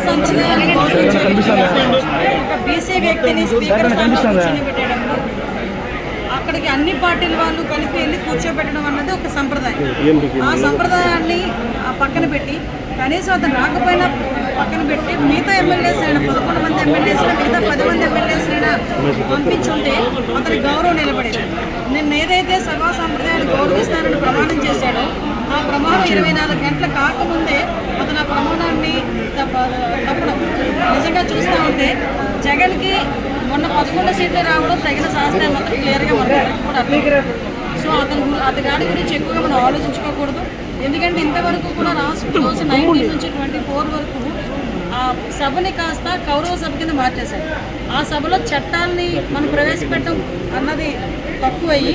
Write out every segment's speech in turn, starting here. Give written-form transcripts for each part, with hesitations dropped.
సంప్రదాయాన్ని ఒక బీసీ వ్యక్తిని స్పీకర్ స్థానంలో కూర్చోబెట్టడంలో అక్కడికి అన్ని పార్టీల వాళ్ళు కలిపి వెళ్ళి కూర్చోబెట్టడం అన్నది ఒక సంప్రదాయం. ఆ సంప్రదాయాన్ని పక్కన పెట్టి కనీసం అతను రాకపోయినా పక్కన పెట్టి మిగతా ఎమ్మెల్యేస్ అయినా 11 మంది ఎమ్మెల్యేస్ మిగతా 10 మంది ఎమ్మెల్యేస్ అయినా పంపించుంటే అతని గౌరవం నిలబడేది. నేను ఏదైతే సభా సంప్రదాయాన్ని గౌరవిస్తానని ప్రమాణం చేశాడో ఆ ప్రమాణం 24 గంటలు కాకముందే అతను ఆ ప్రమాణాన్ని తప్పడం నిజంగా చూస్తూ ఉంటే జగన్కి మొన్న 11 సీట్లు రావడం తగిన శాస్త్రం మాత్రం క్లియర్గా కూడా. సో అతని దాని గురించి ఎక్కువగా మనం ఆలోచించుకోకూడదు. ఎందుకంటే ఇంతవరకు కూడా రాష్ట్ర 19 నుంచి 24 వరకు ఆ సభని కాస్త కౌరవ సభ కింద మార్చేశారు. ఆ సభలో చట్టాలని మనం ప్రవేశపెట్టడం అన్నది తక్కువయ్యి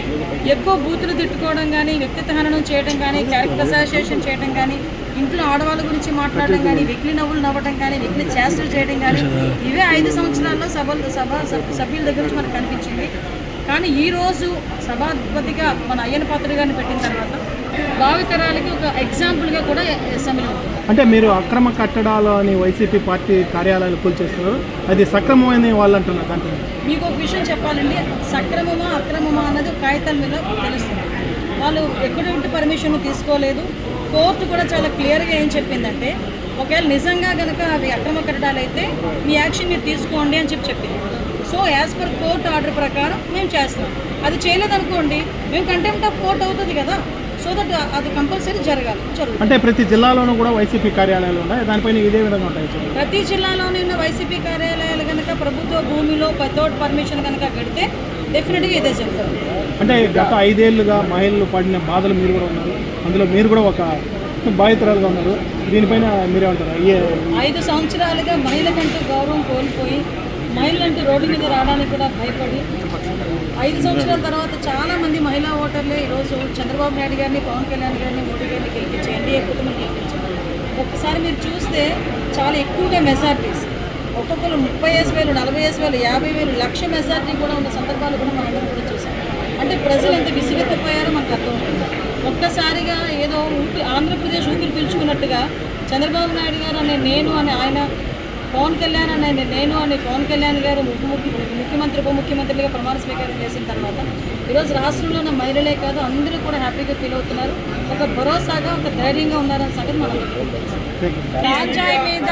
ఎక్కువ బూతులు తిట్టుకోవడం కానీ, వ్యక్తిత్వ హననం చేయడం కానీ, క్యారెక్టర్ అసోసియేషన్ చేయడం కానీ, ఇంట్లో ఆడవాళ్ళ గురించి మాట్లాడడం కానీ, వెకిలి నవ్వులు నవ్వడం కానీ, వెకిలి చేష్టలు చేయడం కానీ, ఇవే 5 సంవత్సరాల్లో సభ్యుల దగ్గర నుంచి మనకు కనిపించింది. కానీ ఈరోజు సభాధిపతిగా మన అయ్యన్న పాత్రుడు గారిని పెట్టిన తర్వాత భావితరాలకి ఒక ఎగ్జాంపుల్గా కూడా అసెంబ్లీ ఉంటుంది. అంటే మీరు అక్రమ కట్టడాలు అని వైసీపీ పార్టీ కార్యాలయాలు కూల్చేస్తున్నారు, అది సక్రమమైన వాళ్ళు అంటున్నారు. దాంట్లో మీకు ఒక విషయం చెప్పాలండి, సక్రమమా అక్రమమా అన్నది కాగితాల మీద తెలుస్తుంది. వాళ్ళు ఎక్కడంటే పర్మిషన్ తీసుకోలేదు. కోర్టు కూడా చాలా క్లియర్గా ఏం చెప్పిందంటే ఒకవేళ నిజంగా కనుక అవి అక్రమ కట్టడాలు అయితే మీ యాక్షన్ మీరు తీసుకోండి అని చెప్పింది. So as per court order ప్రకారం మేము చేస్తాం. అది చేయలేదనుకోండి మేము కంటెంప్ట్ ఆఫ్ కోర్ట్ అవుతుంది కదా. సో దట్ అది కంపల్సరీ జరుగుతుంది. అంటే ప్రతి జిల్లాలోనూ కూడా వైసీపీ కార్యాలయాలు ఉన్నాయి, దానిపైన ఇదే విధంగా ఉంటాయి. ప్రతి జిల్లాలోనే ఉన్న వైసీపీ కార్యాలయాలు కనుక ప్రభుత్వ భూమిలో వితౌట్ పర్మిషన్ కనుక పెడితే డెఫినెట్గా ఇదే జరుగుతుంది. అంటే గత 5 ఏళ్లుగా మహిళలు పడిన బాధలు మీరు కూడా ఉన్నారు, అందులో మీరు కూడా ఒక బాధితురాలుగా ఉన్నారు. దీనిపైన మీరేమంటారు? 5 సంవత్సరాలుగా మహిళకంటూ గౌరవం కోల్పోయి మహిళలంటూ రోడ్డు మీద రావడానికి కూడా భయపడి 5 సంవత్సరాల తర్వాత చాలామంది మహిళా ఓటర్లే ఈరోజు చంద్రబాబు నాయుడు గారిని, పవన్ కళ్యాణ్ గారిని, మోడీ గారిని గెలిపించి ఎన్డీఏ కుటుంబం గెలిపించారు. ఒక్కసారి మీరు చూస్తే చాలా ఎక్కువగా మెజార్టీస్ ఒక్కొక్కరు 30,000, 40,000, 50,000, లక్ష మెజార్టీ కూడా ఉన్న సందర్భాలు కూడా మనం కూడా చూసాం. అంటే ప్రజలు ఎంత విసిగెత్తిపోయారో మనకు అర్థమవుతుంది. ఒక్కసారిగా ఏదో ఆంధ్రప్రదేశ్ ఊపిరి పీల్చుకున్నట్టుగా చంద్రబాబు నాయుడు గారు అనే నేను అని ఆయన, పవన్ కళ్యాణ్ అనే నేను అని పవన్ కళ్యాణ్ గారు ముఖ్యమంత్రి ఉప ముఖ్యమంత్రిగా ప్రమాణ స్వీకారం చేసిన తర్వాత ఈరోజు రాష్ట్రంలో ఉన్న మహిళలే కాదు అందరూ కూడా హ్యాపీగా ఫీల్ అవుతున్నారు. ఒక భరోసాగా, ఒక ధైర్యంగా ఉన్నారన్న సంగతి మనం గాంజాయి మీద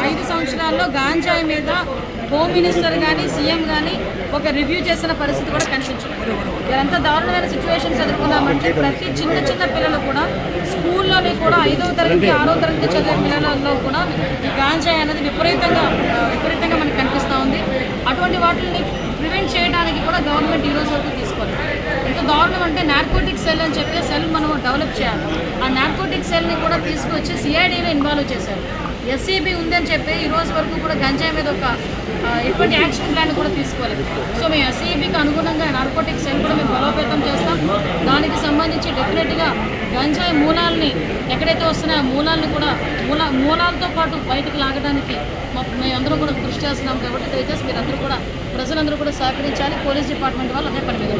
5 సంవత్సరాల్లో గాంజాయి మీద హోమ్ మినిస్టర్ కానీ, సీఎం కానీ ఒక రివ్యూ చేసిన పరిస్థితి కూడా కనిపించింది. ఎంత దారుణమైన సిచ్యువేషన్స్ ఎదుర్కొన్నామంటే ప్రతి చిన్న పిల్లలు కూడా స్కూల్లోనే కూడా 5వ తరగతి 6వ తరగతి చదివే పిల్లలలో కూడా ఈ గాంజాయి అనేది విపరీతంగా మనకు కనిపిస్తూ ఉంది. అటువంటి వాటిని ప్రివెంట్ చేయడానికి కూడా గవర్నమెంట్ ఈ రోజు వరకు తీసుకోవాలి. ఎంత దారుణం అంటే నార్కోటిక్ సెల్ అని చెప్పి సెల్ మనం డెవలప్ చేయాలి. ఆ నార్కోటిక్ సెల్ని కూడా తీసుకొచ్చి సిఐడిలో ఇన్వాల్వ్ చేశారు. ఎస్సీబీ ఉందని చెప్పి ఈ రోజు వరకు కూడా గంజాయి మీద ఒక ఎటువంటి యాక్షన్ ప్లాన్ కూడా తీసుకోలేదు. సో మేము ఎస్సీబీకి అనుగుణంగా నార్కోటిక్ సెల్ కూడా మేము బలోపేతం చేస్తాం. దానికి సంబంధించి డెఫినెట్గా గంజాయి మూలాలని ఎక్కడైతే వస్తున్నాయో మూలాలను కూడా మూలాలతో పాటు బయటకు లాగడానికి మేమందరూ కూడా కృషి చేస్తున్నాం. కాబట్టి దయచేసి మీరందరూ కూడా ప్రజలందరూ కూడా సహకరించాలి. పోలీస్ డిపార్ట్మెంట్ వాళ్ళు అదే పని మీద